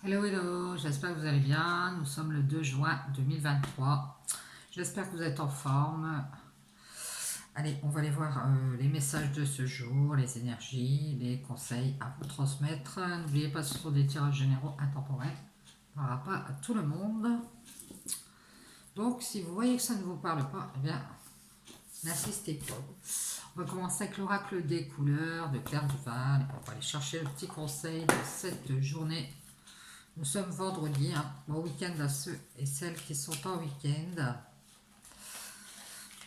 Hello, hello, j'espère que vous allez bien. Nous sommes le 2 juin 2023. J'espère que vous êtes en forme. Allez, on va aller voir les messages de ce jour, les énergies, les conseils à vous transmettre. N'oubliez pas, ce sont des tirages généraux intemporels. Ça ne parlera pas à tout le monde. Donc, si vous voyez que ça ne vous parle pas, eh bien, n'insistez pas. On va commencer avec l'oracle des couleurs de Claire Duval. On va aller chercher le petit conseil de cette journée. Nous sommes vendredi, hein. Bon week-end à ceux et celles qui sont en week-end.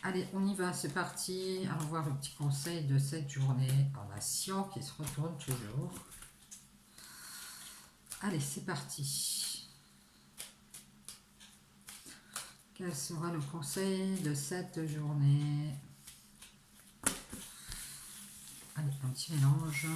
Allez, on y va, c'est parti. Allons voir le petit conseil de cette journée en nation qui se retourne toujours. Allez, c'est parti. Quel sera le conseil de cette journée? Allez, un petit mélange.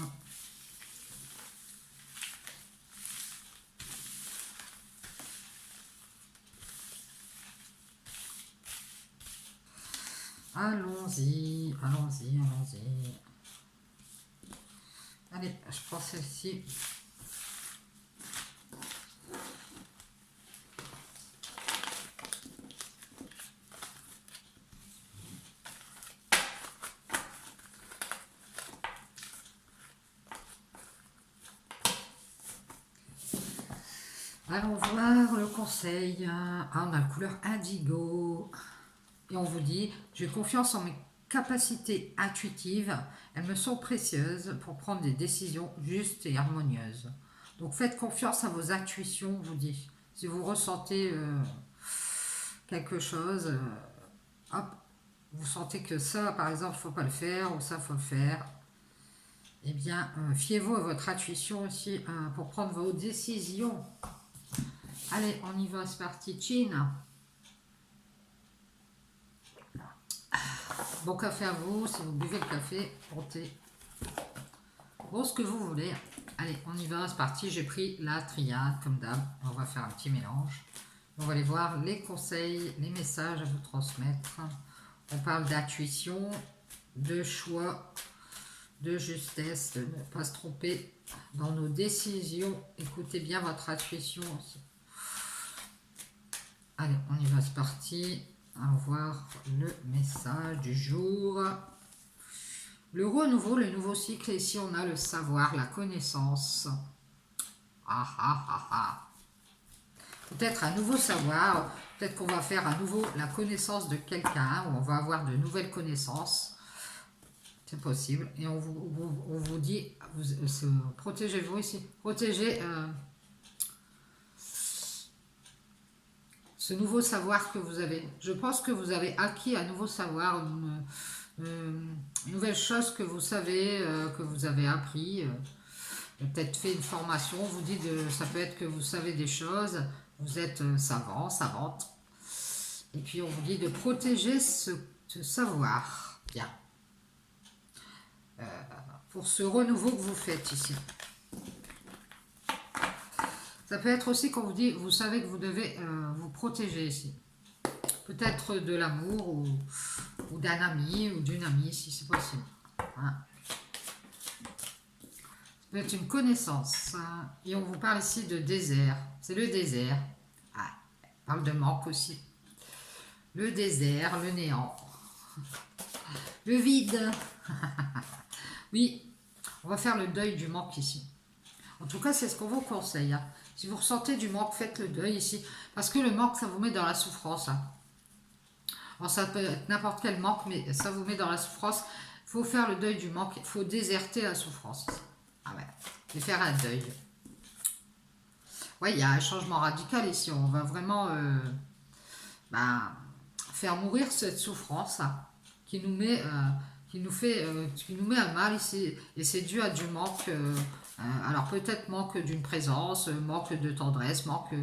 Allons-y, allons-y, allons-y. Allez, je prends celle-ci. Allons voir le conseil. Ah, on a la couleur indigo. Et on vous dit, j'ai confiance en mes capacités intuitives. Elles me sont précieuses pour prendre des décisions justes et harmonieuses. Donc faites confiance à vos intuitions, on vous dit. Si vous ressentez quelque chose, hop, vous sentez que ça, par exemple, il ne faut pas le faire, ou ça, il faut le faire. Eh bien, fiez-vous à votre intuition aussi pour prendre vos décisions. Allez, on y va, c'est parti. Chin. Bon café à vous, si vous buvez le café, thé. Bon, ce que vous voulez. Allez, on y va, c'est parti. J'ai pris la triade, comme d'hab. On va faire un petit mélange. On va aller voir les conseils, les messages à vous transmettre. On parle d'intuition, de choix, de justesse, de ne pas se tromper dans nos décisions. Écoutez bien votre intuition aussi. Allez, on y va, c'est parti. Allons voir le message du jour. Le renouveau, le nouveau cycle, ici on a le savoir, la connaissance. Ah ah ah ah. Peut-être un nouveau savoir, peut-être qu'on va faire à nouveau la connaissance de quelqu'un, ou on va avoir de nouvelles connaissances. C'est possible. Et on vous dit, protégez-vous ici, protégez ce nouveau savoir que vous avez. Je pense que vous avez acquis un nouveau savoir, une nouvelle chose que vous savez, que vous avez appris. Peut-être fait une formation, vous dites, ça peut être que vous savez des choses, vous êtes savant, savante. Et puis on vous dit de protéger ce savoir. Bien. Pour ce renouveau que vous faites ici. Ça peut être aussi qu'on vous dit, vous savez que vous devez vous protéger ici. Peut-être de l'amour ou d'un ami ou d'une amie, si c'est possible. Hein. Ça peut être une connaissance. Hein. Et on vous parle ici de désert. C'est le désert. Ah, on parle de manque aussi. Le désert, le néant. Le vide. Oui, on va faire le deuil du manque ici. En tout cas, c'est ce qu'on vous conseille. Hein. Si vous ressentez du manque, faites le deuil ici. Parce que le manque, ça vous met dans la souffrance. Hein. Alors, ça peut être n'importe quel manque, mais ça vous met dans la souffrance. Il faut faire le deuil du manque. Il faut déserter la souffrance. Ah ouais, et faire un deuil. Oui, il y a un changement radical ici. On va vraiment faire mourir cette souffrance hein, qui nous met... qui nous met à mal ici, et c'est dû à du manque, alors peut-être manque d'une présence, manque de tendresse, manque,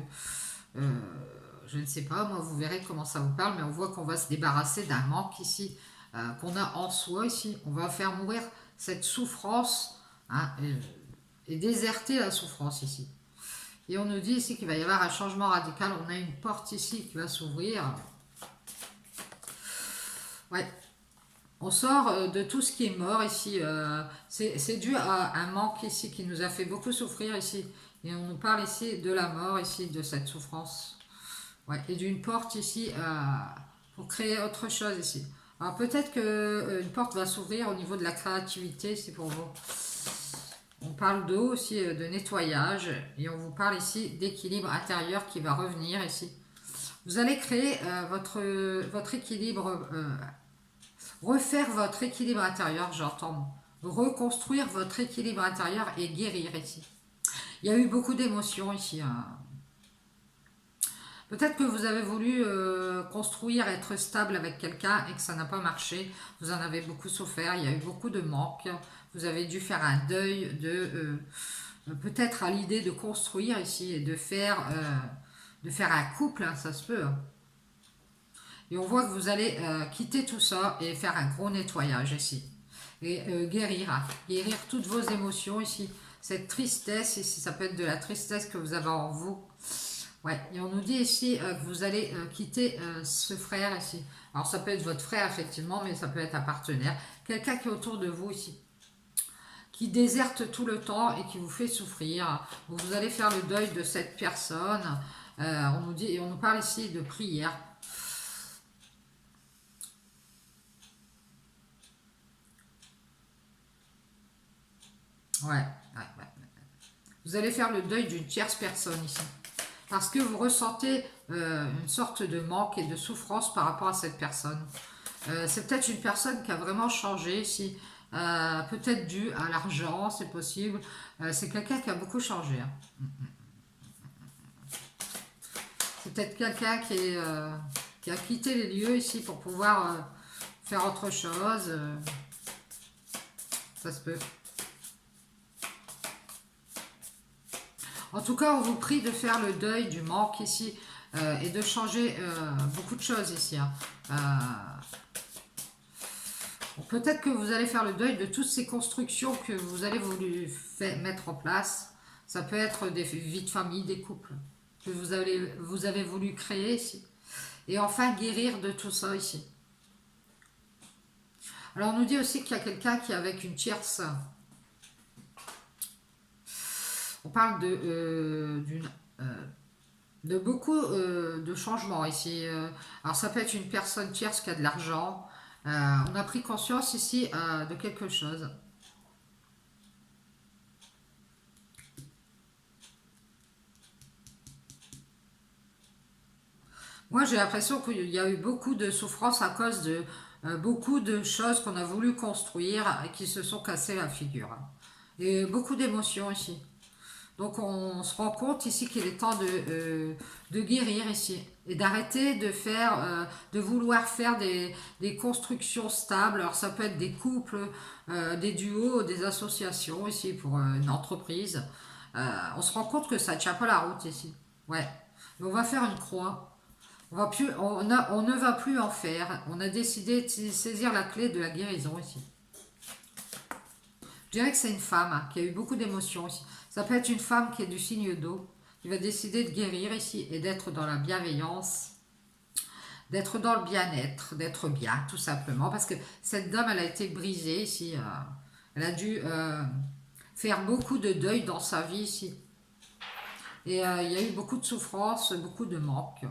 je ne sais pas, moi vous verrez comment ça vous parle, mais on voit qu'on va se débarrasser d'un manque ici, qu'on a en soi ici, on va faire mourir cette souffrance, hein, et déserter la souffrance ici. Et on nous dit ici qu'il va y avoir un changement radical, on a une porte ici qui va s'ouvrir. Ouais. On sort de tout ce qui est mort ici. C'est dû à un manque ici qui nous a fait beaucoup souffrir ici. Et on nous parle ici de la mort, ici, de cette souffrance. Ouais, et d'une porte ici pour créer autre chose ici. Alors peut-être que une porte va s'ouvrir au niveau de la créativité, c'est pour vous. On parle d'eau aussi, de nettoyage, et on vous parle ici d'équilibre intérieur qui va revenir ici. Vous allez créer votre équilibre, refaire votre équilibre intérieur, j'entends. Reconstruire votre équilibre intérieur et guérir ici. Il y a eu beaucoup d'émotions ici. Hein. Peut-être que vous avez voulu construire, être stable avec quelqu'un et que ça n'a pas marché. Vous en avez beaucoup souffert. Il y a eu beaucoup de manques. Vous avez dû faire un deuil de peut-être à l'idée de construire ici et de faire un couple. Hein, ça se peut. Hein. Et on voit que vous allez quitter tout ça et faire un gros nettoyage ici. Et guérir, hein. Guérir toutes vos émotions ici. Cette tristesse ici, ça peut être de la tristesse que vous avez en vous. Ouais, et on nous dit ici que vous allez quitter ce frère ici. Alors ça peut être votre frère effectivement, mais ça peut être un partenaire. Quelqu'un qui est autour de vous ici. Qui déserte tout le temps et qui vous fait souffrir. Donc vous allez faire le deuil de cette personne. On nous dit, et on nous parle ici de prière. Ouais. Vous allez faire le deuil d'une tierce personne ici. Parce que vous ressentez une sorte de manque et de souffrance par rapport à cette personne. C'est peut-être une personne qui a vraiment changé ici. Peut-être dû à l'argent, c'est possible. C'est quelqu'un qui a beaucoup changé. Hein. C'est peut-être quelqu'un qui a quitté les lieux ici pour pouvoir faire autre chose. Ça se peut. En tout cas, on vous prie de faire le deuil du manque ici et de changer beaucoup de choses ici. Hein. Peut-être que vous allez faire le deuil de toutes ces constructions que vous allez voulu mettre en place. Ça peut être des vies de famille, des couples que vous avez voulu créer ici. Et enfin guérir de tout ça ici. Alors on nous dit aussi qu'il y a quelqu'un qui est avec une tierce. On parle de beaucoup de changements ici. Alors ça peut être une personne tierce qui a de l'argent. On a pris conscience ici de quelque chose. Moi j'ai l'impression qu'il y a eu beaucoup de souffrance à cause de beaucoup de choses qu'on a voulu construire et qui se sont cassées la figure. Et beaucoup d'émotions ici. Donc on se rend compte ici qu'il est temps de guérir ici et d'arrêter de vouloir faire des constructions stables. Alors ça peut être des couples, des duos, des associations ici pour une entreprise. On se rend compte que ça ne tient pas la route ici. Ouais. Mais on va faire une croix. On ne va plus en faire. On a décidé de saisir la clé de la guérison ici. Je dirais que c'est une femme hein, qui a eu beaucoup d'émotions ici. Ça peut être une femme qui est du signe d'eau, qui va décider de guérir ici et d'être dans la bienveillance, d'être dans le bien-être, d'être bien tout simplement. Parce que cette dame, elle a été brisée ici. Elle a dû faire beaucoup de deuil dans sa vie ici. Et il y a eu beaucoup de souffrance, beaucoup de manque.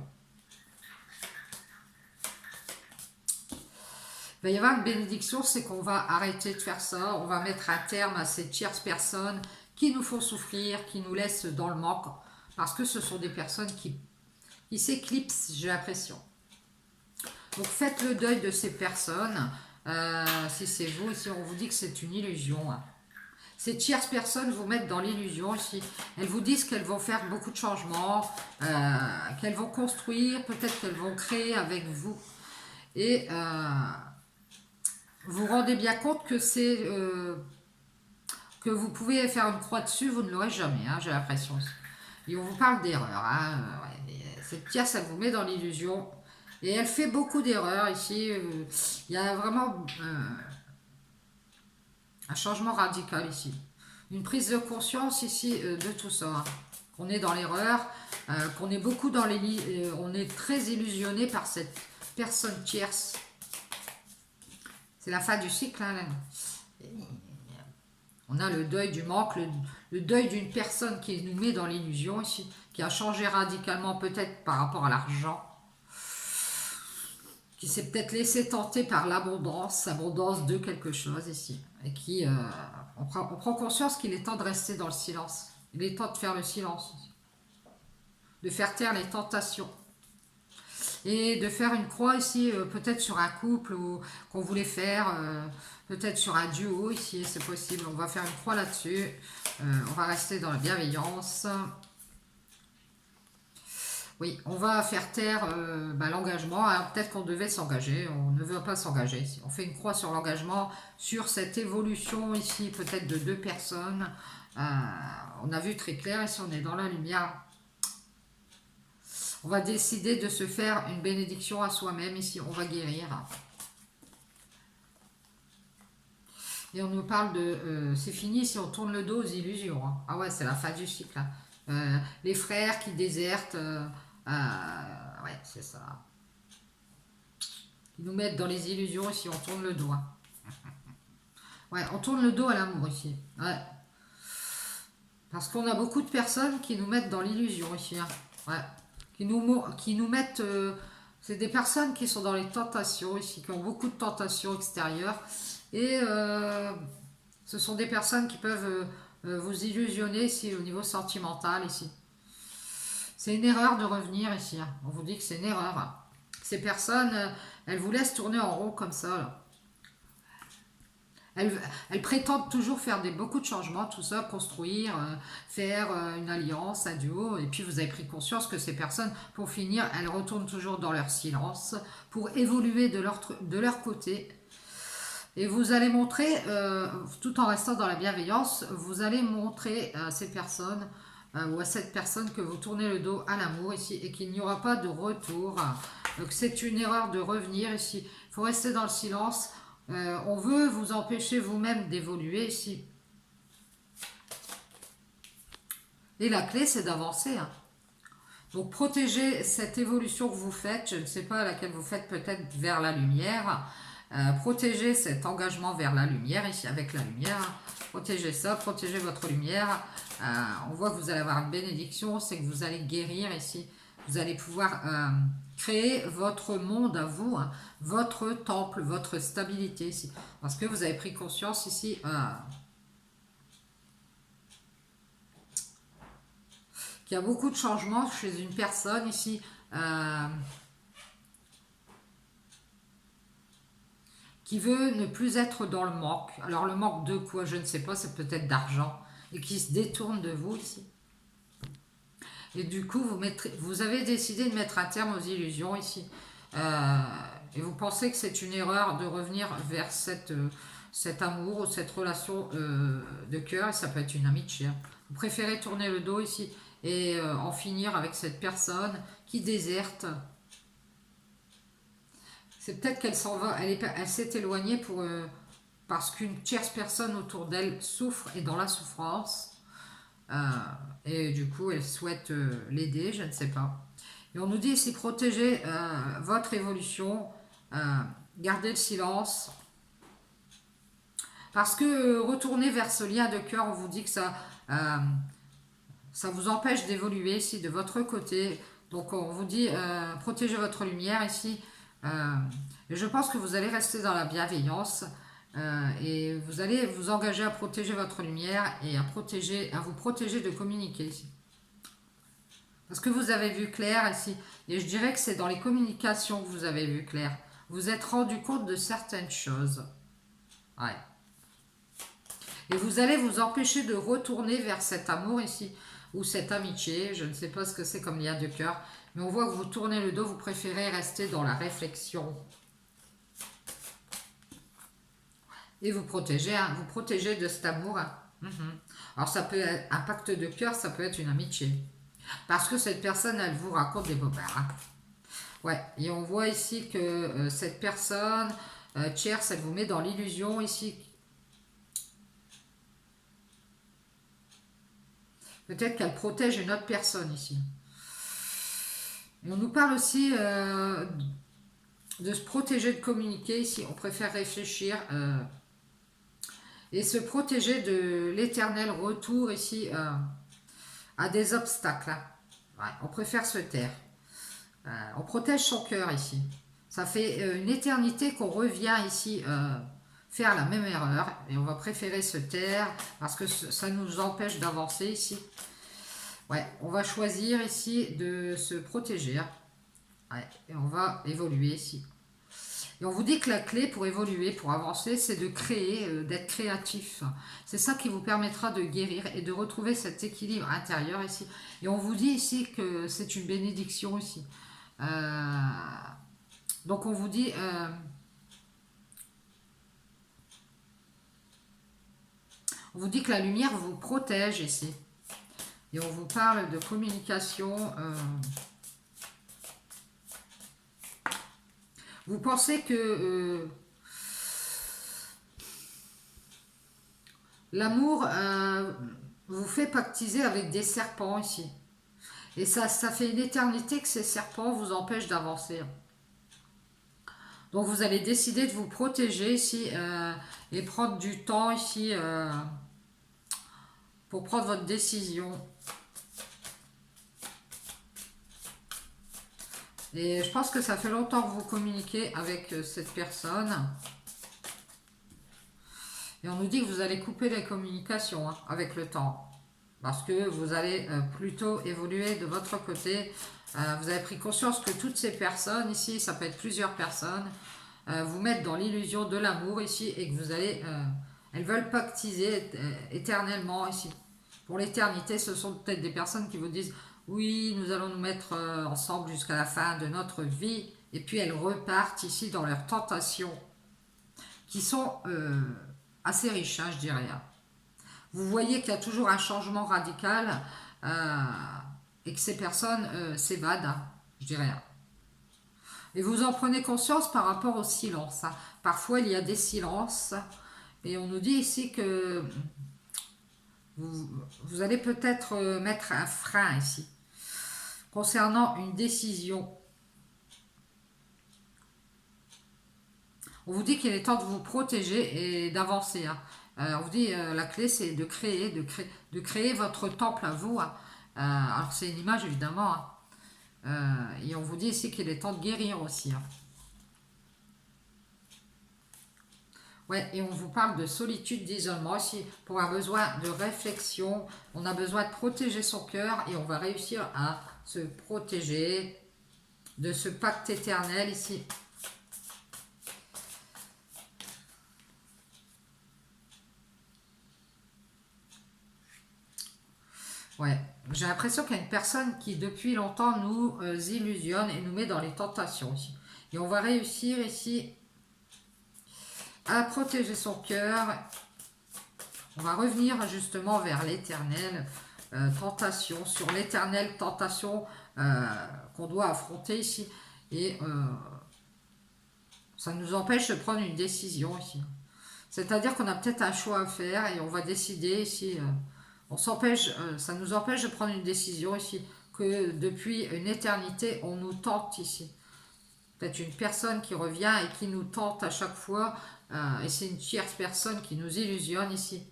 Il va y avoir une bénédiction, c'est qu'on va arrêter de faire ça, on va mettre un terme à ces tierces personnes qui nous font souffrir, qui nous laissent dans le manque, parce que ce sont des personnes qui s'éclipsent, j'ai l'impression. Donc faites le deuil de ces personnes, si c'est vous, ici on vous dit que c'est une illusion. Hein. Ces tierces personnes vous mettent dans l'illusion ici. Elles vous disent qu'elles vont faire beaucoup de changements, qu'elles vont construire, peut-être qu'elles vont créer avec vous. Et vous vous rendez bien compte que c'est que vous pouvez faire une croix dessus, vous ne l'aurez jamais, hein, j'ai l'impression. Et on vous parle d'erreurs. Hein, ouais, cette tierce, elle vous met dans l'illusion. Et elle fait beaucoup d'erreurs ici. Il y a vraiment un changement radical ici. Une prise de conscience ici de tout ça. Hein. Qu'on est dans l'erreur, qu'on est beaucoup dans les... on est très illusionné par cette personne tierce. C'est la fin du cycle. Hein, On a le deuil du manque, le deuil d'une personne qui nous met dans l'illusion ici, qui a changé radicalement peut-être par rapport à l'argent, qui s'est peut-être laissé tenter par l'abondance, abondance de quelque chose ici, et qui, on prend conscience qu'il est temps de rester dans le silence. Il est temps de faire le silence, de faire taire les tentations. Et de faire une croix ici, peut-être sur un couple ou qu'on voulait faire, peut-être sur un duo ici, c'est possible. On va faire une croix là-dessus. On va rester dans la bienveillance. Oui, on va faire taire l'engagement. Alors peut-être qu'on devait s'engager, on ne veut pas s'engager. Ici. On fait une croix sur l'engagement, sur cette évolution ici, peut-être de deux personnes. On a vu très clair, ici on est dans la lumière. On va décider de se faire une bénédiction à soi-même ici, on va guérir. Et on nous parle de... c'est fini si on tourne le dos aux illusions. Hein. Ah ouais, c'est la fin du cycle. Hein. Les frères qui désertent, ouais, c'est ça. Ils nous mettent dans les illusions ici, on tourne le dos. Hein. Ouais, on tourne le dos à l'amour ici. Ouais. Parce qu'on a beaucoup de personnes qui nous mettent dans l'illusion ici. Hein. Ouais. Qui nous mettent... c'est des personnes qui sont dans les tentations ici, qui ont beaucoup de tentations extérieures. Et ce sont des personnes qui peuvent vous illusionner ici au niveau sentimental ici. C'est une erreur de revenir ici. Hein. On vous dit que c'est une erreur. Hein. Ces personnes, elles vous laissent tourner en rond comme ça. Là. Elles prétendent toujours faire beaucoup de changements, tout ça, construire, faire une alliance, un duo. Et puis vous avez pris conscience que ces personnes, pour finir, elles retournent toujours dans leur silence pour évoluer de leur côté. Et vous allez montrer, tout en restant dans la bienveillance, vous allez montrer à ces personnes ou à cette personne que vous tournez le dos à l'amour ici et qu'il n'y aura pas de retour. Donc c'est une erreur de revenir ici. Il faut rester dans le silence. On veut vous empêcher vous-même d'évoluer ici. Et la clé, c'est d'avancer. Hein. Donc, protégez cette évolution que vous faites, je ne sais pas laquelle vous faites, peut-être vers la lumière. Protégez cet engagement vers la lumière, ici, avec la lumière. Protégez ça, protégez votre lumière. On voit que vous allez avoir une bénédiction, c'est que vous allez guérir ici. Vous allez pouvoir créer votre monde à vous, hein, votre temple, votre stabilité ici. Parce que vous avez pris conscience ici qu'il y a beaucoup de changements chez une personne ici. Qui veut ne plus être dans le manque. Alors le manque de quoi, je ne sais pas, c'est peut-être d'argent. Et qui se détourne de vous ici. Et du coup, vous avez décidé de mettre un terme aux illusions ici. Et vous pensez que c'est une erreur de revenir vers cet amour ou cette relation de cœur. Et ça peut être une amitié. Vous préférez tourner le dos ici et en finir avec cette personne qui déserte. C'est peut-être qu'elle s'en va, elle s'est éloignée parce qu'une tierce personne autour d'elle souffre et dans la souffrance. Et du coup, elle souhaite l'aider, je ne sais pas. Et on nous dit ici, protégez votre évolution, gardez le silence. Parce que retourner vers ce lien de cœur, on vous dit que ça vous empêche d'évoluer ici de votre côté. Donc on vous dit, protégez votre lumière ici. Et je pense que vous allez rester dans la bienveillance et vous allez vous engager à protéger votre lumière et à vous protéger de communiquer ici. Parce que vous avez vu clair ici, et je dirais que c'est dans les communications que vous avez vu clair. Vous êtes rendu compte de certaines choses. Ouais. Et vous allez vous empêcher de retourner vers cet amour ici, ou cette amitié, je ne sais pas ce que c'est comme lien de cœur, mais on voit que vous tournez le dos, vous préférez rester dans la réflexion. Et vous protégez de cet amour. Hein. Alors ça peut être un pacte de cœur, ça peut être une amitié. Parce que cette personne, elle vous raconte des bobards. Hein. Ouais, et on voit ici que cette personne tierce, elle vous met dans l'illusion ici. Peut-être qu'elle protège une autre personne ici. Et on nous parle aussi de se protéger de communiquer ici. On préfère réfléchir. et se protéger de l'éternel retour ici à des obstacles. Hein. Ouais, on préfère se taire. On protège son cœur ici. Ça fait une éternité qu'on revient ici faire la même erreur et on va préférer se taire parce que ça nous empêche d'avancer ici. Ouais, on va choisir ici de se protéger. Hein. Ouais, et on va évoluer ici. Et on vous dit que la clé pour évoluer, pour avancer, c'est de créer, d'être créatif. C'est ça qui vous permettra de guérir et de retrouver cet équilibre intérieur ici. Et on vous dit ici que c'est une bénédiction ici. Euh, donc on vous dit, que la lumière vous protège ici. Et on vous parle de communication. Vous pensez que l'amour vous fait pactiser avec des serpents ici. Et ça fait une éternité que ces serpents vous empêchent d'avancer. Donc vous allez décider de vous protéger ici et prendre du temps ici pour prendre votre décision. Et je pense que ça fait longtemps que vous communiquez avec cette personne. Et on nous dit que vous allez couper les communications hein, avec le temps. Parce que vous allez plutôt évoluer de votre côté. Vous avez pris conscience que toutes ces personnes ici, ça peut être plusieurs personnes, vous mettent dans l'illusion de l'amour ici et que vous allez... elles veulent pactiser éternellement ici. Pour l'éternité, ce sont peut-être des personnes qui vous disent oui, nous allons nous mettre ensemble jusqu'à la fin de notre vie. Et puis elles repartent ici dans leurs tentations qui sont assez riches, hein, je dirais. Vous voyez qu'il y a toujours un changement radical et que ces personnes s'évadent, hein, je dirais. Et vous en prenez conscience par rapport au silence. Hein. Parfois, il y a des silences. Et on nous dit ici que vous allez peut-être mettre un frein ici. Concernant une décision. On vous dit qu'il est temps de vous protéger et d'avancer. Hein. On vous dit la clé c'est de créer votre temple à vous. Hein. Alors c'est une image évidemment. Hein. Et on vous dit ici qu'il est temps de guérir aussi. Hein. Ouais, et on vous parle de solitude, d'isolement aussi. Pour avoir besoin de réflexion, on a besoin de protéger son cœur et on va réussir à se protéger de ce pacte éternel ici. Ouais, j'ai l'impression qu'il y a une personne qui depuis longtemps nous illusionne et nous met dans les tentations ici. Et on va réussir ici à protéger son cœur. On va revenir justement vers l'éternelle tentation, sur l'éternelle tentation qu'on doit affronter ici. Et ça nous empêche de prendre une décision ici. C'est-à-dire qu'on a peut-être un choix à faire et on va décider ici. On s'empêche, ça nous empêche de prendre une décision ici. Que depuis une éternité, on nous tente ici. Peut-être une personne qui revient et qui nous tente à chaque fois. Et c'est une tierce personne qui nous illusionne ici.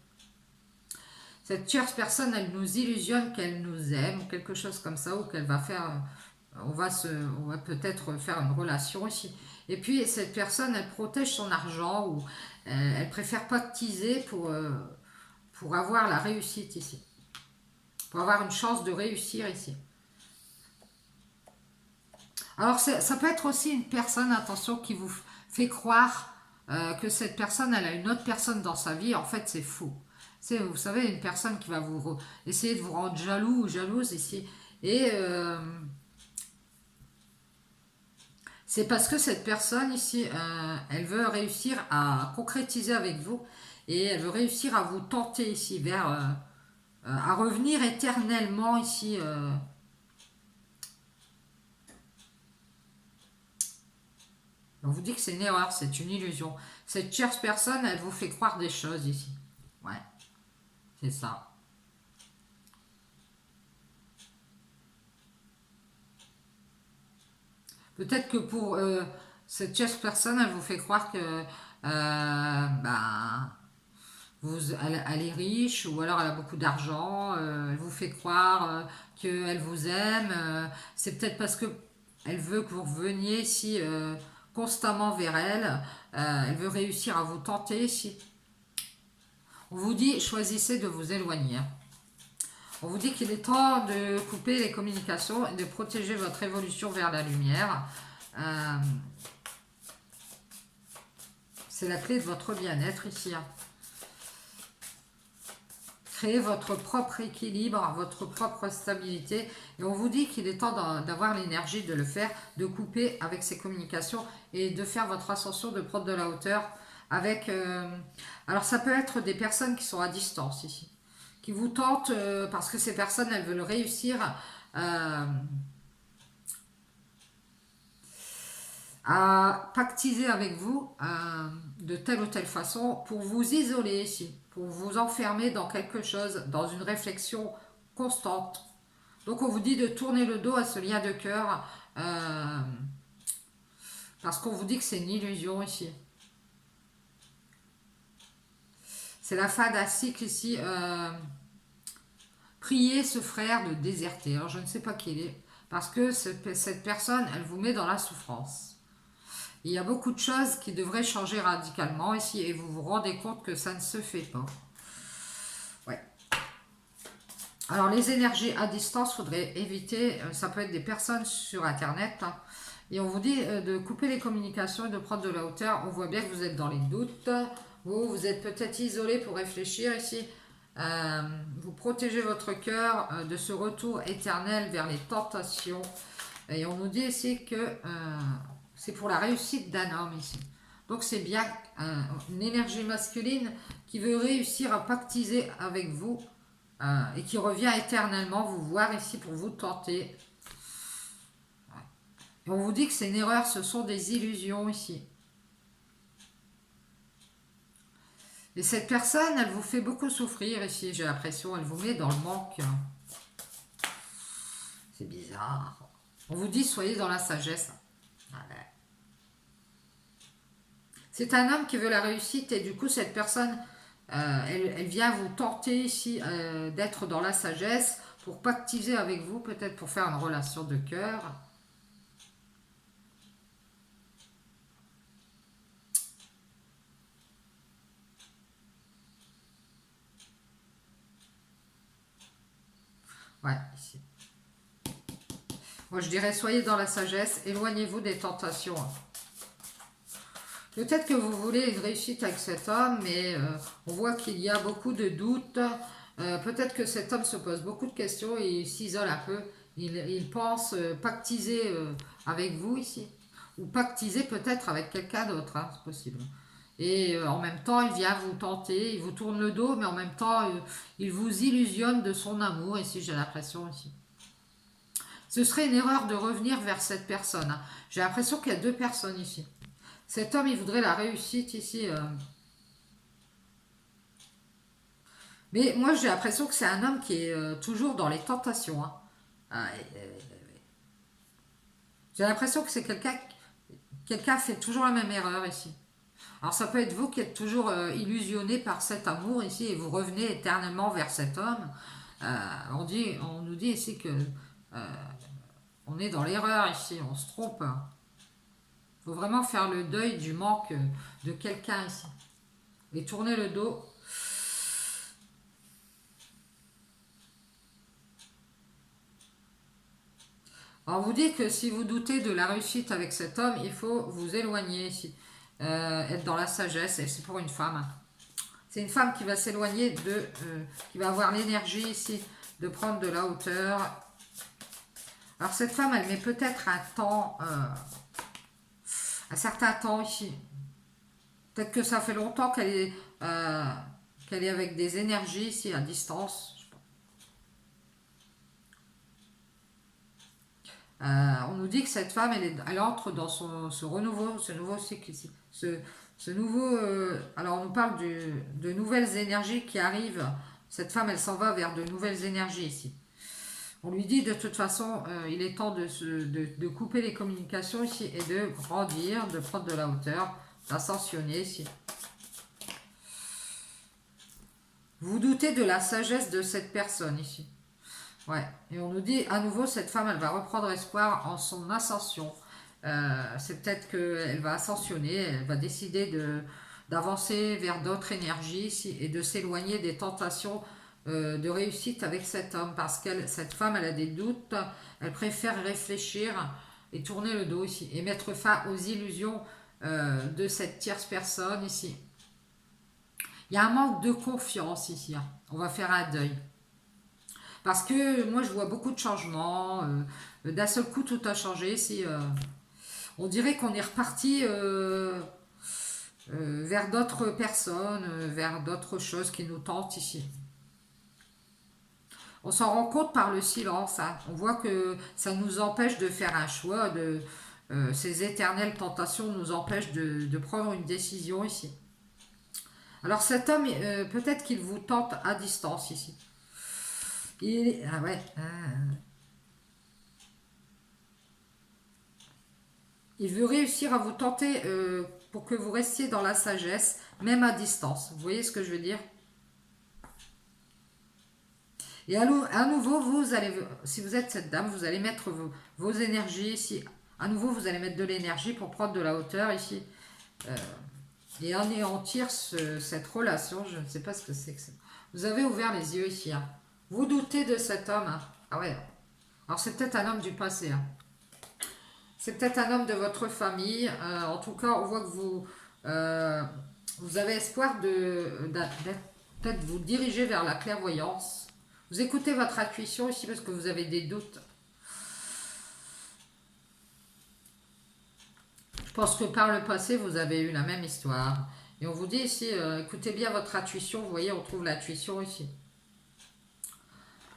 Cette tierce personne, elle nous illusionne qu'elle nous aime, ou quelque chose comme ça, ou qu'elle va faire... On va peut-être faire une relation ici. Et puis, cette personne, elle protège son argent, ou elle préfère pactiser pour avoir la réussite ici. Pour avoir une chance de réussir ici. Alors, ça peut être aussi une personne, attention, qui vous fait croire que cette personne, elle a une autre personne dans sa vie. En fait, c'est faux. C'est, vous savez, une personne qui va essayer de vous rendre jaloux ou jalouse ici. Et c'est parce que cette personne ici, elle veut réussir à concrétiser avec vous. Et elle veut réussir à vous tenter ici vers... à revenir éternellement ici... On vous dit que c'est une erreur, c'est une illusion. Cette tierce personne, elle vous fait croire des choses ici. Ouais, c'est ça. Peut-être que pour cette tierce personne, elle vous fait croire que ben, Elle est riche, ou alors elle a beaucoup d'argent, elle vous fait croire qu'elle vous aime. C'est peut-être parce que elle veut que vous reveniez ici constamment vers elle. Elle veut réussir à vous tenter ici. On vous dit, choisissez de vous éloigner. On vous dit qu'il est temps de couper les communications et de protéger votre évolution vers la lumière. Euh, c'est la clé de votre bien-être ici. Créer votre propre équilibre, votre propre stabilité. Et on vous dit qu'il est temps d'avoir l'énergie de le faire, de couper avec ces communications et de faire votre ascension, de prendre de la hauteur avec... alors ça peut être des personnes qui sont à distance ici, qui vous tentent parce que ces personnes, elles veulent réussir à pactiser avec vous de telle ou telle façon pour vous isoler ici, pour vous enfermer dans quelque chose, dans une réflexion constante. Donc on vous dit de tourner le dos à ce lien de cœur parce qu'on vous dit que c'est une illusion ici. C'est la fin d'un cycle ici. Priez ce frère de déserter. Alors je ne sais pas qui il est parce que cette personne, elle vous met dans la souffrance. Il y a beaucoup de choses qui devraient changer radicalement ici et vous vous rendez compte que ça ne se fait pas. Ouais. Alors les énergies à distance, il faudrait éviter, ça peut être des personnes sur Internet. Hein, et on vous dit de couper les communications et de prendre de la hauteur. On voit bien que vous êtes dans les doutes. Vous êtes peut-être isolé pour réfléchir ici. Vous protégez votre cœur de ce retour éternel vers les tentations. Et on nous dit ici que... c'est pour la réussite d'un homme ici. Donc c'est bien une énergie masculine qui veut réussir à pactiser avec vous et qui revient éternellement vous voir ici pour vous tenter. Et on vous dit que c'est une erreur, ce sont des illusions ici. Et cette personne, elle vous fait beaucoup souffrir ici, j'ai l'impression, elle vous met dans le manque. C'est bizarre. On vous dit, soyez dans la sagesse. Voilà. C'est un homme qui veut la réussite et du coup cette personne, elle vient vous tenter ici d'être dans la sagesse pour pactiser avec vous, peut-être pour faire une relation de cœur. Ouais, ici. Moi je dirais soyez dans la sagesse, éloignez-vous des tentations. Peut-être que vous voulez une réussite avec cet homme, mais on voit qu'il y a beaucoup de doutes. Peut-être que cet homme se pose beaucoup de questions et il s'isole un peu. Il pense pactiser avec vous ici. Ou pactiser peut-être avec quelqu'un d'autre, hein, c'est possible. Et en même temps, il vient vous tenter, il vous tourne le dos, mais en même temps, il vous illusionne de son amour, ici j'ai l'impression ici. Ce serait une erreur de revenir vers cette personne. Hein. J'ai l'impression qu'il y a deux personnes ici. Cet homme, il voudrait la réussite ici. Mais moi, j'ai l'impression que c'est un homme qui est toujours dans les tentations. Hein. Ah, j'ai l'impression que c'est quelqu'un fait toujours la même erreur ici. Alors ça peut être vous qui êtes toujours illusionné par cet amour ici et vous revenez éternellement vers cet homme. On nous dit ici que on est dans l'erreur ici, on se trompe. Il faut vraiment faire le deuil du manque de quelqu'un ici. Et tourner le dos. Alors, on vous dit que si vous doutez de la réussite avec cet homme, il faut vous éloigner ici. Être dans la sagesse. Et c'est pour une femme. C'est une femme qui va s'éloigner qui va avoir l'énergie ici de prendre de la hauteur. Alors, cette femme, elle met peut-être un certain temps ici. Peut-être que ça fait longtemps qu'elle est avec des énergies ici à distance. On nous dit que cette femme, elle entre dans ce nouveau cycle ici. Ce nouveau... alors on nous parle de nouvelles énergies qui arrivent. Cette femme, elle s'en va vers de nouvelles énergies ici. On lui dit de toute façon, il est temps de couper les communications ici et de grandir, de prendre de la hauteur, d'ascensionner ici. Vous doutez de la sagesse de cette personne ici. Ouais, et on nous dit à nouveau, cette femme, elle va reprendre espoir en son ascension. C'est peut-être qu'elle va ascensionner, elle va décider d'avancer vers d'autres énergies ici, et de s'éloigner des tentations de réussite avec cet homme. Parce que cette femme, elle a des doutes, elle préfère réfléchir et tourner le dos ici. Et mettre fin aux illusions de cette tierce personne ici. Il y a un manque de confiance ici, hein. On va faire un deuil. Parce que moi, je vois beaucoup de changements. D'un seul coup, tout a changé ici. On dirait qu'on est reparti vers d'autres personnes, vers d'autres choses qui nous tentent ici. On s'en rend compte par le silence, hein. On voit que ça nous empêche de faire un choix. Ces éternelles tentations nous empêchent de prendre une décision ici. Alors cet homme, peut-être qu'il vous tente à distance ici. Ah ouais. Il veut réussir à vous tenter pour que vous restiez dans la sagesse, même à distance. Vous voyez ce que je veux dire? Et à nouveau, vous allez, si vous êtes cette dame, vous allez mettre vos énergies ici. À nouveau, vous allez mettre de l'énergie pour prendre de la hauteur ici. Et anéantir cette relation. Je ne sais pas ce que c'est que ça. Vous avez ouvert les yeux ici, hein. Vous doutez de cet homme, hein. Ah ouais. Alors c'est peut-être un homme du passé, hein. C'est peut-être un homme de votre famille. En tout cas, on voit que vous avez espoir peut-être vous diriger vers la clairvoyance. Vous écoutez votre intuition ici parce que vous avez des doutes. Je pense que par le passé, vous avez eu la même histoire. Et on vous dit ici, écoutez bien votre intuition. Vous voyez, on trouve l'intuition ici.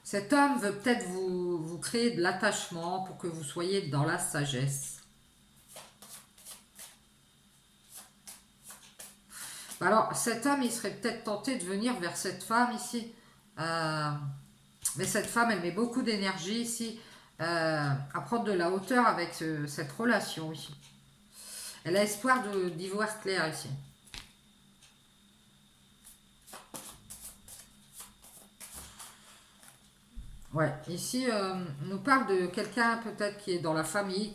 Cet homme veut peut-être vous créer de l'attachement pour que vous soyez dans la sagesse. Alors, cet homme, il serait peut-être tenté de venir vers cette femme ici. Mais cette femme, elle met beaucoup d'énergie ici à prendre de la hauteur avec cette relation ici. Elle a espoir d'y voir clair ici. Ouais, ici, on nous parle de quelqu'un peut-être qui est dans la famille,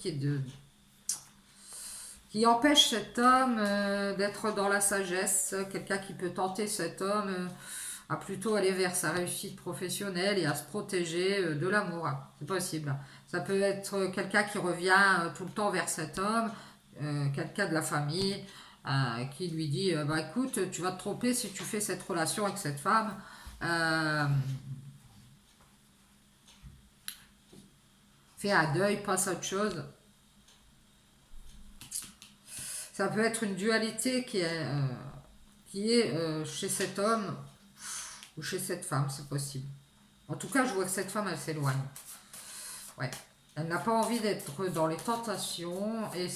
qui empêche cet homme d'être dans la sagesse. Quelqu'un qui peut tenter cet homme à plutôt aller vers sa réussite professionnelle et à se protéger de l'amour. C'est possible. Ça peut être quelqu'un qui revient tout le temps vers cet homme, quelqu'un de la famille, qui lui dit bah écoute, tu vas te tromper si tu fais cette relation avec cette femme. Fais un deuil, passe à autre chose. Ça peut être une dualité qui est chez cet homme ou chez cette femme, c'est possible. En tout cas, je vois que cette femme, elle s'éloigne. Ouais. Elle n'a pas envie d'être dans les tentations. Et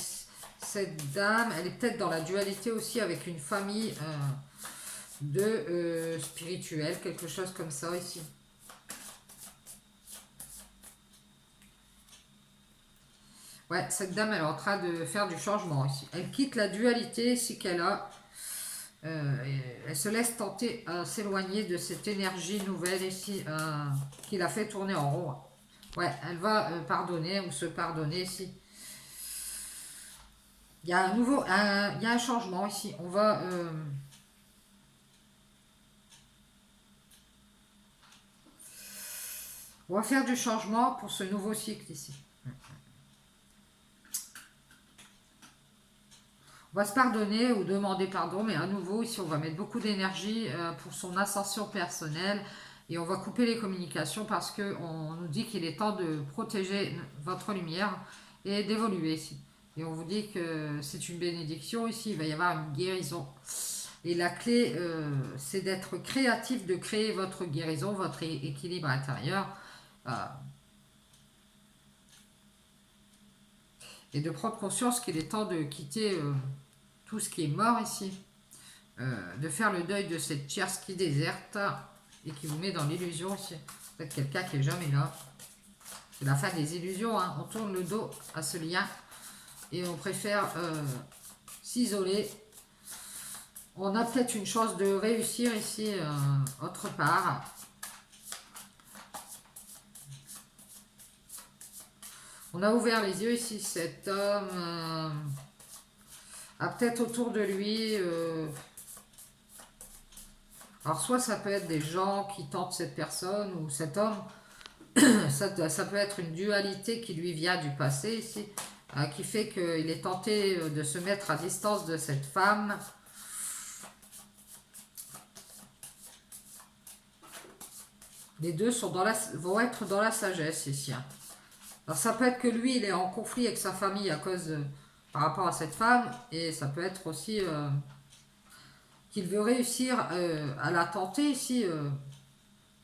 cette dame, elle est peut-être dans la dualité aussi avec une famille spirituelle, quelque chose comme ça ici. Ouais, cette dame, elle est en train de faire du changement ici. Elle quitte la dualité ici qu'elle a. Elle se laisse tenter à s'éloigner de cette énergie nouvelle ici qui l'a fait tourner en rond. Ouais, elle va pardonner ou se pardonner ici. Il y a il y a un changement ici. On va faire du changement pour ce nouveau cycle ici. On va se pardonner ou demander pardon, mais à nouveau, ici, on va mettre beaucoup d'énergie pour son ascension personnelle et on va couper les communications parce qu'on nous dit qu'il est temps de protéger votre lumière et d'évoluer ici. Et on vous dit que c'est une bénédiction ici, il va y avoir une guérison. Et la clé, c'est d'être créatif, de créer votre guérison, votre équilibre intérieur. Et de prendre conscience qu'il est temps de quitter tout ce qui est mort ici, de faire le deuil de cette tierce qui déserte et qui vous met dans l'illusion ici. Peut-être quelqu'un qui est jamais là. C'est la fin des illusions, hein. On tourne le dos à ce lien et on préfère s'isoler. On a peut-être une chance de réussir ici, autre part. On a ouvert les yeux ici, cet homme a peut-être autour de lui... alors soit ça peut être des gens qui tentent cette personne ou cet homme, ça peut être une dualité qui lui vient du passé ici, qui fait qu'il est tenté de se mettre à distance de cette femme. Les deux vont être dans la sagesse ici. Alors ça peut être que lui, il est en conflit avec sa famille à cause par rapport à cette femme, et ça peut être aussi qu'il veut réussir à la tenter ici,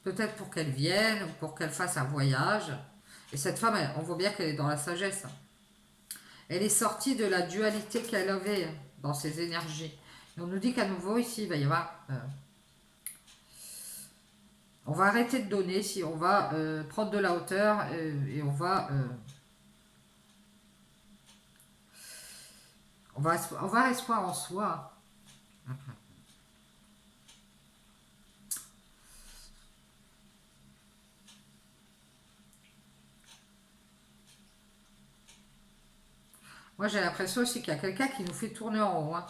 peut-être pour qu'elle vienne, ou pour qu'elle fasse un voyage. Et cette femme, on voit bien qu'elle est dans la sagesse. Elle est sortie de la dualité qu'elle avait dans ses énergies. Et on nous dit qu'à nouveau ici, il va y avoir... on va arrêter de donner, si on va prendre de la hauteur et on va avoir espoir en soi. Moi j'ai l'impression aussi qu'il y a quelqu'un qui nous fait tourner en rond. Hein.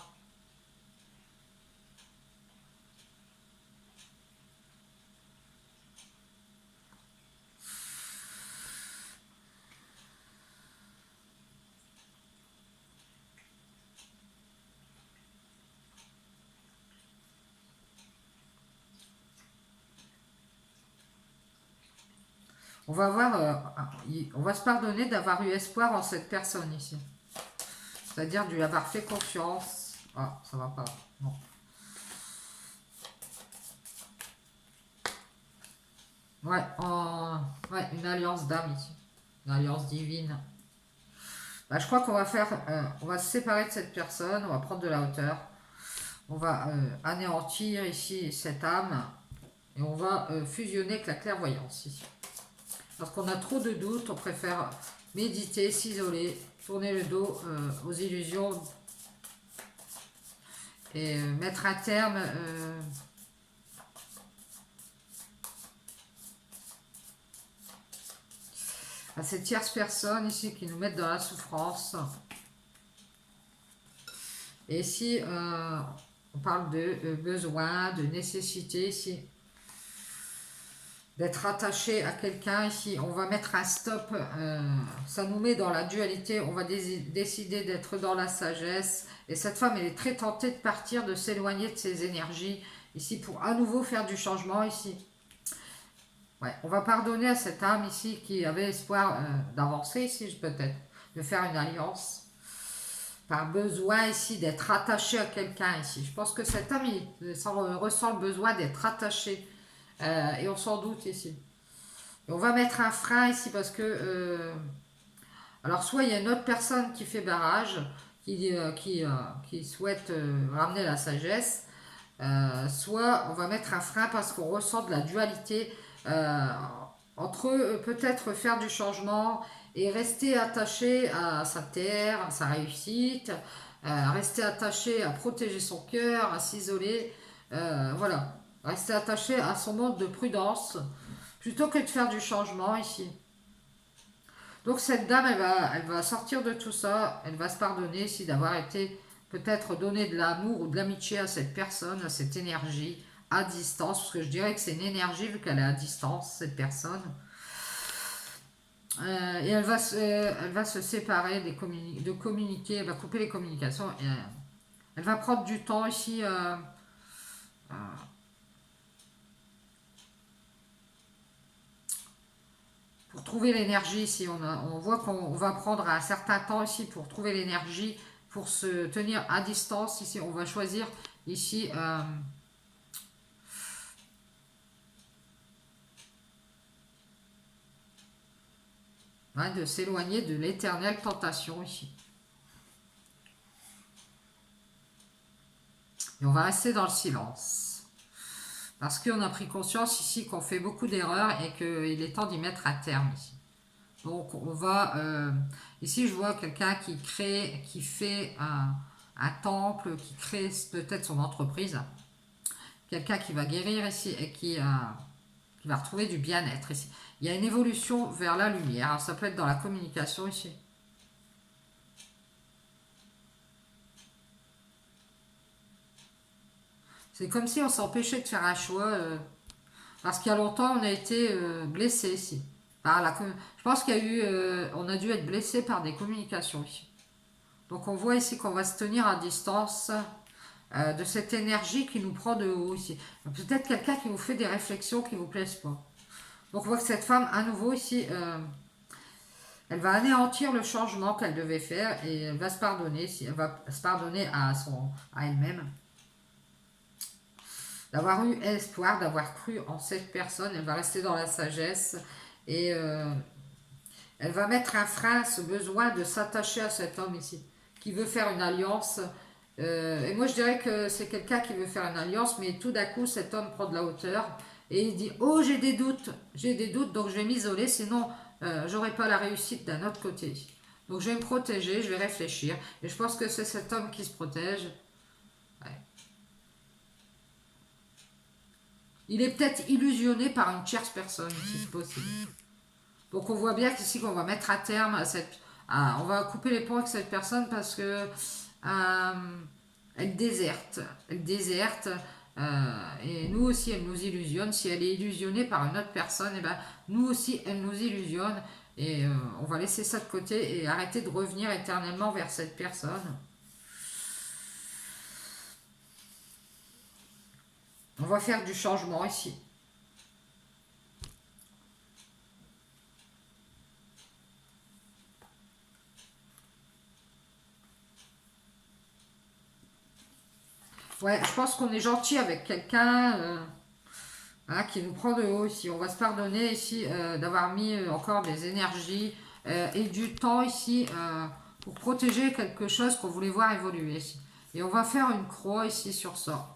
On va on va se pardonner d'avoir eu espoir en cette personne ici. C'est-à-dire de lui avoir fait confiance. Ah, ça va pas. Non. Ouais, ouais, une alliance d'âme ici. Une alliance divine. Bah, je crois qu'on va on va se séparer de cette personne, on va prendre de la hauteur. On va anéantir ici cette âme. Et on va fusionner avec la clairvoyance ici. Parce qu'on a trop de doutes, on préfère méditer, s'isoler, tourner le dos aux illusions et mettre un terme à ces tierces personnes ici qui nous mettent dans la souffrance. Et ici, on parle de besoin, de nécessité ici. D'être attaché à quelqu'un ici, on va mettre un stop, ça nous met dans la dualité, on va décider d'être dans la sagesse, et cette femme elle est très tentée de partir, de s'éloigner de ses énergies, ici pour à nouveau faire du changement ici. Ouais, on va pardonner à cette âme ici qui avait espoir d'avancer ici peut-être, de faire une alliance, par besoin ici d'être attaché à quelqu'un ici. Je pense que cette âme il ressent le besoin d'être attaché. Et on s'en doute ici. Et on va mettre un frein ici parce que... alors soit il y a une autre personne qui fait barrage, qui souhaite ramener la sagesse, soit on va mettre un frein parce qu'on ressent de la dualité entre peut-être faire du changement et rester attaché à sa terre, à sa réussite, rester attaché à protéger son cœur, à s'isoler, voilà. Rester attaché à son mode de prudence plutôt que de faire du changement ici. Donc cette dame, elle va sortir de tout ça, elle va se pardonner ici d'avoir été peut-être donné de l'amour ou de l'amitié à cette personne, à cette énergie à distance, parce que je dirais que c'est une énergie vu qu'elle est à distance, cette personne. Et elle va se séparer de communiquer, elle va couper les communications. Et, elle va prendre du temps ici pour trouver l'énergie ici. On voit qu'on va prendre un certain temps ici pour trouver l'énergie, pour se tenir à distance. Ici, on va choisir ici de s'éloigner de l'éternelle tentation ici. Et on va rester dans le silence. Parce qu'on a pris conscience ici qu'on fait beaucoup d'erreurs et qu'il est temps d'y mettre un terme ici. Donc on va... ici je vois quelqu'un qui fait un un temple, qui crée peut-être son entreprise. Quelqu'un qui va guérir ici et qui va retrouver du bien-être ici. Il y a une évolution vers la lumière. Alors, ça peut être dans la communication ici. C'est comme si on s'empêchait de faire un choix. Parce qu'il y a longtemps, on a été blessé ici. Je pense qu'il y a eu, on a dû être blessé par des communications ici. Donc on voit ici qu'on va se tenir à distance de cette énergie qui nous prend de haut ici. Peut-être quelqu'un qui vous fait des réflexions qui ne vous plaisent pas. Donc on voit que cette femme, à nouveau ici, elle va anéantir le changement qu'elle devait faire et elle va se pardonner. Elle va se pardonner à elle-même. D'avoir eu espoir, d'avoir cru en cette personne. Elle va rester dans la sagesse et elle va mettre un frein à ce besoin de s'attacher à cet homme ici, qui veut faire une alliance. Et moi je dirais que c'est quelqu'un qui veut faire une alliance, mais tout d'un coup cet homme prend de la hauteur et il dit oh j'ai des doutes donc je vais m'isoler, sinon j'aurai pas la réussite d'un autre côté. Donc je vais me protéger, je vais réfléchir. Et je pense que c'est cet homme qui se protège. Ouais. Il est peut-être illusionné par une tierce personne, si c'est possible. Donc on voit bien qu'ici qu'on va mettre à terme à cette... on va couper les ponts avec cette personne parce que elle déserte. Elle déserte. Et nous aussi, elle nous illusionne. Si elle est illusionnée par une autre personne, et ben, nous aussi, elle nous illusionne. Et on va laisser ça de côté et arrêter de revenir éternellement vers cette personne. On va faire du changement ici. Ouais, je pense qu'on est gentil avec quelqu'un qui nous prend de haut ici. On va se pardonner ici d'avoir mis encore des énergies et du temps ici pour protéger quelque chose qu'on voulait voir évoluer ici. Et on va faire une croix ici sur ça.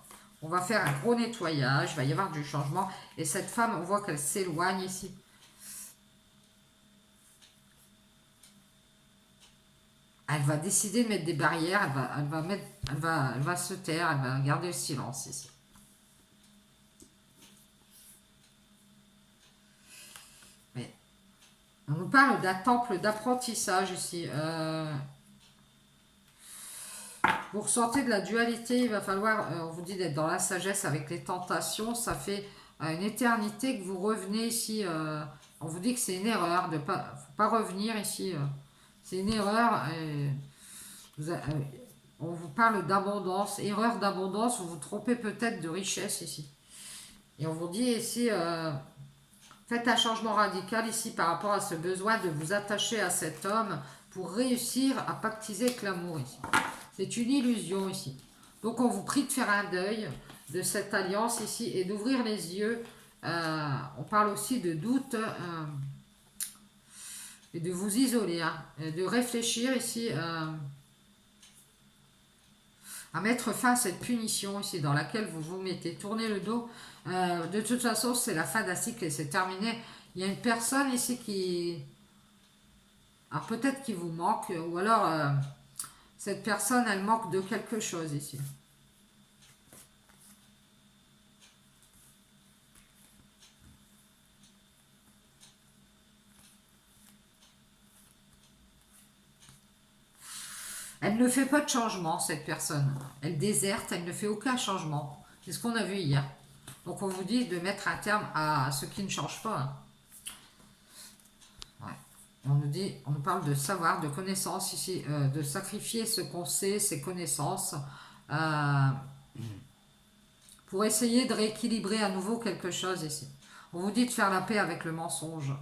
On va faire un gros nettoyage, il va y avoir du changement. Et cette femme, on voit qu'elle s'éloigne ici. Elle va décider de mettre des barrières, elle va se taire, elle va garder le silence ici. Mais on nous parle d'un temple d'apprentissage ici. Vous ressentez de la dualité, il va falloir, on vous dit d'être dans la sagesse avec les tentations, ça fait une éternité que vous revenez ici, on vous dit que c'est une erreur, de pas, faut pas revenir ici, c'est une erreur, on vous parle d'abondance, erreur d'abondance, vous vous trompez peut-être de richesse ici. Et on vous dit ici, faites un changement radical ici par rapport à ce besoin de vous attacher à cet homme pour réussir à pactiser avec l'amour ici. C'est une illusion ici. Donc on vous prie de faire un deuil de cette alliance ici et d'ouvrir les yeux. On parle aussi de doute et de vous isoler, et de réfléchir ici à mettre fin à cette punition ici dans laquelle vous vous mettez. Tournez le dos. De toute façon, c'est la fin d'un cycle et c'est terminé. Il y a une personne ici qui... Alors peut-être qu'il vous manque, ou alors cette personne, elle manque de quelque chose ici. Elle ne fait pas de changement, cette personne. Elle déserte, elle ne fait aucun changement. C'est ce qu'on a vu hier. Donc on vous dit de mettre un terme à ce qui ne change pas. Ouais. On nous parle de savoir, de connaissance ici, de sacrifier ce qu'on sait, ses connaissances, pour essayer de rééquilibrer à nouveau quelque chose ici. On vous dit de faire la paix avec le mensonge.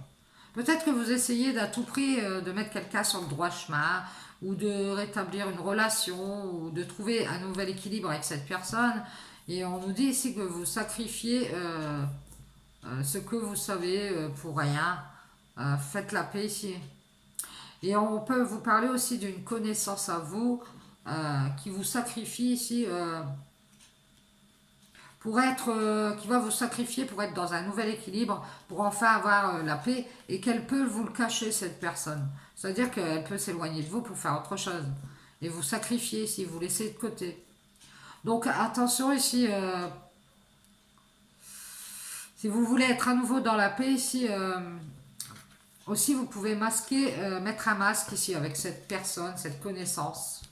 Peut-être que vous essayez d'à tout prix de mettre quelqu'un sur le droit chemin, ou de rétablir une relation, ou de trouver un nouvel équilibre avec cette personne. Et on nous dit ici que vous sacrifiez ce que vous savez pour rien. Faites la paix ici. Et on peut vous parler aussi d'une connaissance à vous qui vous sacrifie ici pour être, qui va vous sacrifier pour être dans un nouvel équilibre, pour enfin avoir la paix, et qu'elle peut vous le cacher, cette personne. C'est-à-dire qu'elle peut s'éloigner de vous pour faire autre chose. et vous sacrifiez ici, vous laissez de côté. Donc attention ici, si vous voulez être à nouveau dans la paix ici, aussi vous pouvez masquer, mettre un masque ici avec cette personne, cette connaissance.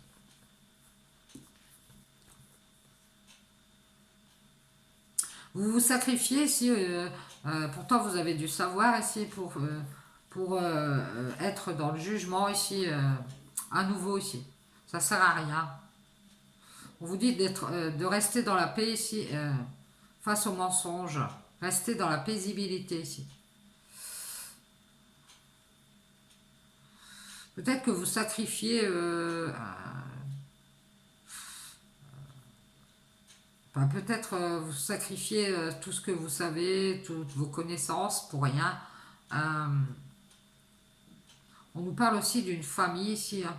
Vous vous sacrifiez ici, pourtant vous avez du savoir ici pour être dans le jugement ici, à nouveau ici. Ça sert à rien. On vous dit de rester dans la paix ici, face aux mensonges. Restez dans la paisibilité ici. Peut-être que vous sacrifiez peut-être vous sacrifiez tout ce que vous savez, toutes vos connaissances pour rien. Euh, on nous parle aussi d'une famille ici, hein,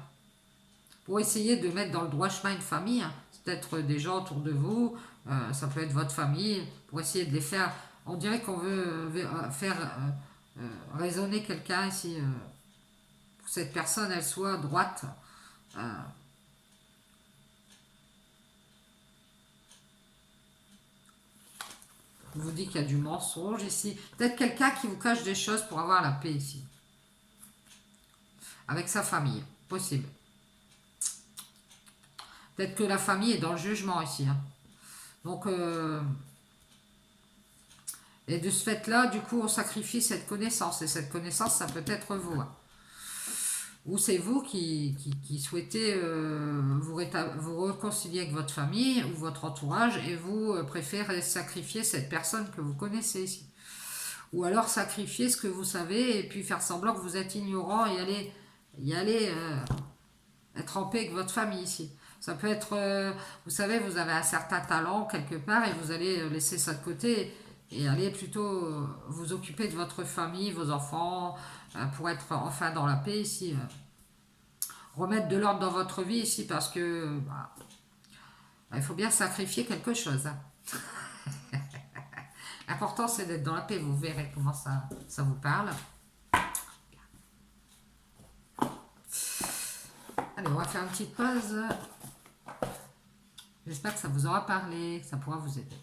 pour essayer de mettre dans le droit chemin une famille. Hein. C'est peut-être des gens autour de vous, ça peut être votre famille, pour essayer de les faire. On dirait qu'on veut faire raisonner quelqu'un ici, pour que cette personne elle soit droite. Euh, on vous dit qu'il y a du mensonge ici. Peut-être quelqu'un qui vous cache des choses pour avoir la paix ici. Avec sa famille, possible. Peut-être que la famille est dans le jugement ici. Hein. Donc, et de ce fait-là, du coup, on sacrifie cette connaissance. Et cette connaissance, ça peut être vous. Hein. Ou c'est vous qui souhaitez vous réconcilier avec votre famille ou votre entourage et vous préférez sacrifier cette personne que vous connaissez ici. Ou alors sacrifier ce que vous savez et puis faire semblant que vous êtes ignorant et aller être en paix avec votre famille ici. Ça peut être, vous savez, vous avez un certain talent quelque part et vous allez laisser ça de côté et aller plutôt vous occuper de votre famille, vos enfants, pour être enfin dans la paix ici. Remettre de l'ordre dans votre vie ici parce que il faut bien sacrifier quelque chose. Hein. L'important c'est d'être dans la paix, vous verrez comment ça vous parle. Allez, on va faire une petite pause. J'espère que ça vous aura parlé, que ça pourra vous aider.